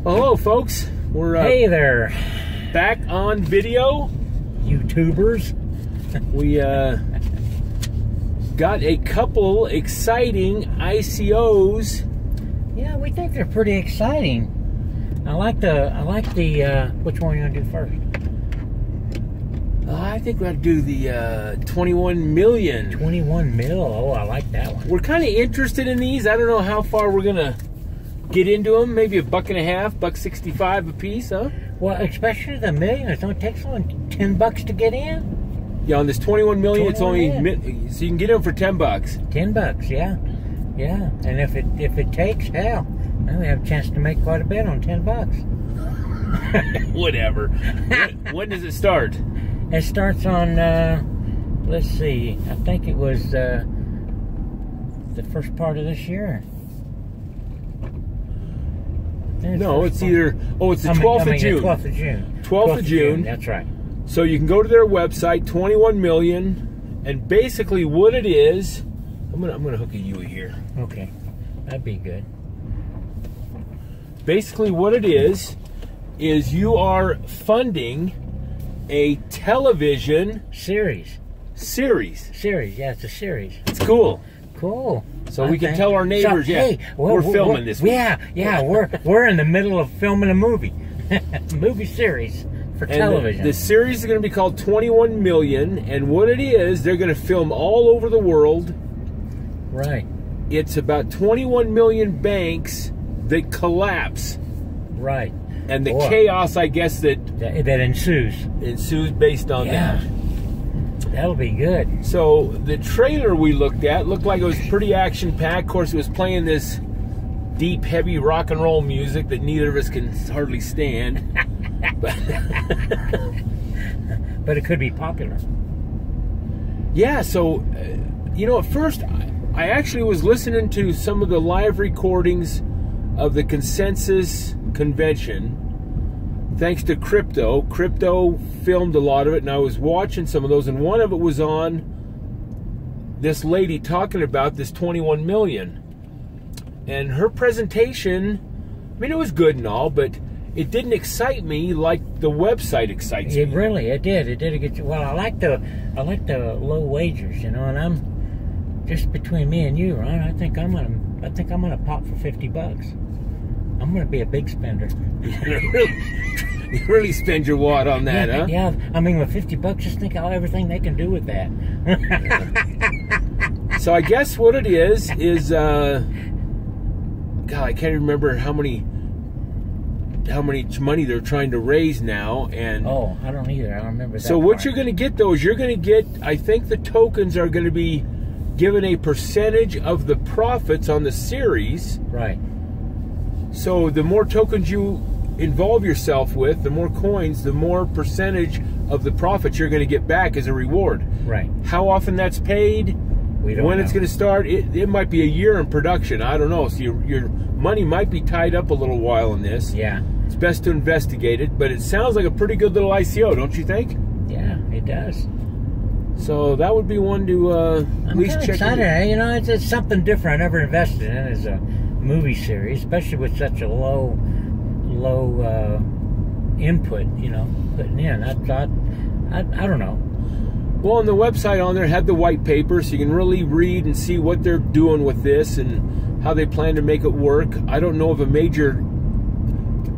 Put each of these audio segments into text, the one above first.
Well, hello, folks. We're hey there, back on video. YouTubers. We got a couple exciting ICOs. Yeah, we think they're pretty exciting. I like the. Which one are you gonna do first? I think we ought to do the 21 million. 21 mil. Oh, I like that one. We're kind of interested in these. I don't know how far we're gonna get into them. Maybe $1.50, $1.65 a piece, huh? Well, especially the million. It only takes only $10 to get in. Yeah, on this 21 million, it's only million. so you can get them for $10. $10, yeah, yeah. And if it takes, hell, then we have a chance to make quite a bit on $10. Whatever. When does it start? It starts on. Let's see. I think it was the first part of this year. No, it's either. Oh, it's the 12th of June. 12th of June. 12th of June. That's right. So you can go to their website, 21 million, and basically what it is. I'm gonna hook a Yui here. Okay, that'd be good. Basically, what it is you are funding a television series. Series. Yeah, it's a series. It's cool. Cool. So we can tell our neighbors, hey, we're filming this week. Yeah, we're in the middle of filming a movie. Movie series for television. The series is going to be called 21 Million, and what it is, they're going to film all over the world. Right. It's about 21 million banks that collapse. Right. And the chaos, I guess, that ensues based on that. That'll be good. So the trailer we looked at looked like it was pretty action-packed. Of course, it was playing this deep, heavy rock and roll music that neither of us can hardly stand. But it could be popular. Yeah, so, you know, at first, I actually was listening to some of the live recordings of the Consensus Convention. Thanks to Crypto. Crypto filmed a lot of it, and I was watching some of those, and one of it was on this lady talking about this 21 million. And her presentation, I mean, it was good and all, but it didn't excite me like the website excites me. It did get you. Well, I like the low wagers, you know, and I'm just between me and you, Ron. I think I'm gonna pop for $50. I'm gonna be a big spender. You really spend your wad on that, huh? Yeah, I mean, with $50, just think of everything they can do with that. So I guess what it is God, I can't remember how much money they're trying to raise now, and oh, I don't either. I don't remember that. So what you're going to get though is you're going to get, I think the tokens are going to be given a percentage of the profits on the series. Right. So the more tokens you involve yourself with, the more coins, the more percentage of the profits you're going to get back as a reward. Right. How often that's paid, we don't when know. It's going to start, it might be a year in production. I don't know. So your money might be tied up a little while in this. Yeah. It's best to investigate it, but it sounds like a pretty good little ICO, don't you think? Yeah, it does. So that would be one to at least check. I'm excited. You know, it's something different I never invested in as a movie series, especially with such a low input, you know, putting in. I don't know. Well, on the website on there had the white paper, so you can really read and see what they're doing with this and how they plan to make it work. I don't know of a major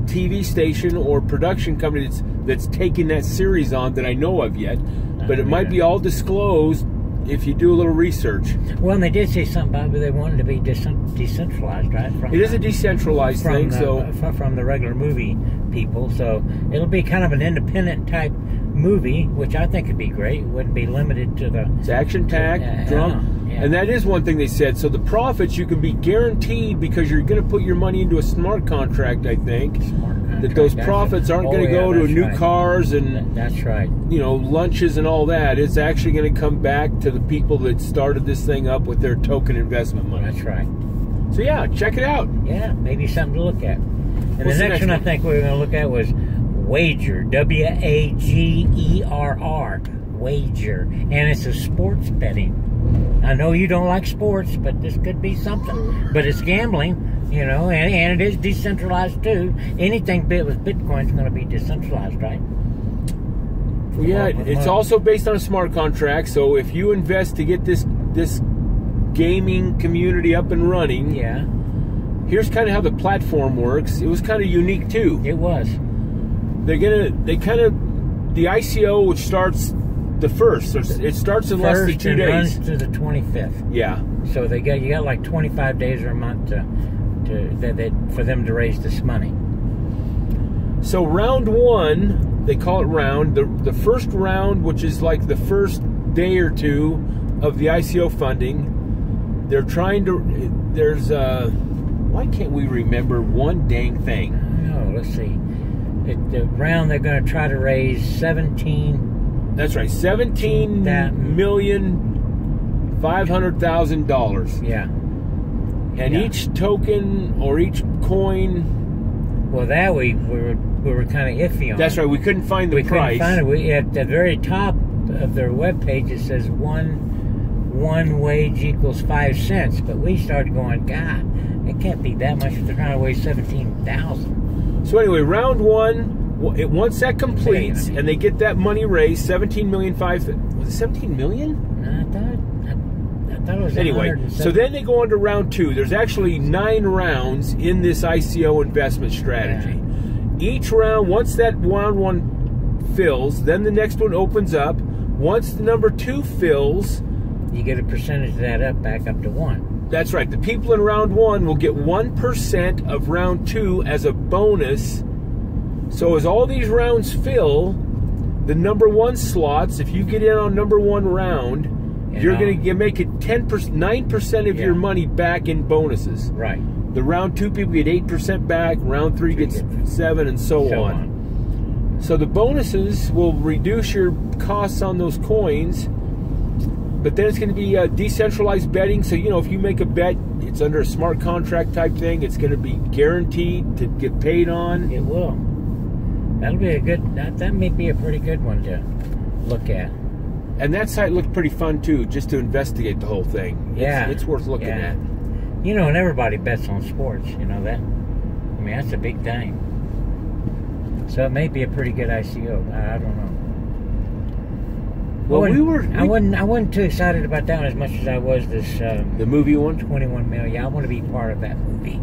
TV station or production company that's taking that series on that I know of yet, but it might be all disclosed if you do a little research. Well, and they did say something about it, they wanted to be decentralized, right? It is a decentralized thing, from the regular movie people, so it'll be kind of an independent type movie, which I think would be great. It wouldn't be limited to the... It's action-packed, drunk. Yeah. And that is one thing they said. So the profits, you can be guaranteed because you're going to put your money into a smart contract, I think. Smart contract. That those profits aren't going to go to new cars and... That's right. You know, lunches and all that. It's actually going to come back to the people that started this thing up with their token investment money. That's right. So yeah, check it out. Yeah, maybe something to look at. And the next one I think we were going to look at was Wager, W-A-G-E-R-R, Wager, and it's a sports betting. I know you don't like sports, but this could be something. But it's gambling. You know, and it is decentralized too. Anything with Bitcoin is going to be decentralized, right? Yeah, it's also based on a smart contract. So if you invest to get this gaming community up and running, yeah. Here's kind of how the platform works. It was kind of unique too. It was. The ICO, which starts the 1st, so it starts in less than 2 days. Runs to the 25th. Yeah. So you got like 25 days or a month for them to raise this money. So round 1, they call it round. The first round, which is like the first day or two of the ICO funding, they're trying to. There's why can't we remember one dang thing? No, let's see. The round they're going to try to raise 17. That's right, $17,500,000. Yeah. And each token or each coin. Well, that we were kind of iffy on. That's right. We couldn't find the price. Couldn't find it. At the very top of their webpage, it says one wage equals 5 cents. But we started going, God, it can't be that much if they're trying to raise 17,000. So anyway, round 1. Once that completes and they get that money raised, 17 million. Was it 17 million? I thought it was. Anyway, so then they go on to round 2. There's actually 9 rounds in this ICO investment strategy. Yeah. Each round, once that round 1 fills, then the next one opens up. Once the number 2 fills, you get a percentage of that back up to 1. That's right. The people in round 1 will get 1% of round 2 as a bonus. So as all these rounds fill, the number 1 slots, if you get in on number 1 round, you're going to make it 9% of your money back in bonuses. Right. The round 2 people get 8% back. Round 3 gets 7, and so on. So the bonuses will reduce your costs on those coins, but then it's going to be decentralized betting. So if you make a bet, it's under a smart contract type thing. It's going to be guaranteed to get paid on. It will. That'll be a good. That may be a pretty good one to look at. And that site looked pretty fun too, just to investigate the whole thing. It's worth looking at. And everybody bets on sports. You know that. I mean, that's a big thing. So it may be a pretty good ICO. I don't know. Well, I wasn't too excited about that one as much as I was this. The movie one? 21 million. I want to be part of that movie.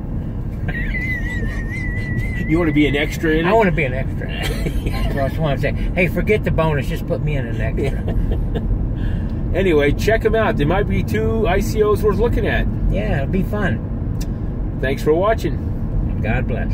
You want to be an extra in it? I want to be an extra. So I just want to say, hey, forget the bonus. Just put me in an extra. Anyway, check them out. There might be 2 ICOs worth looking at. Yeah, it'll be fun. Thanks for watching. And God bless.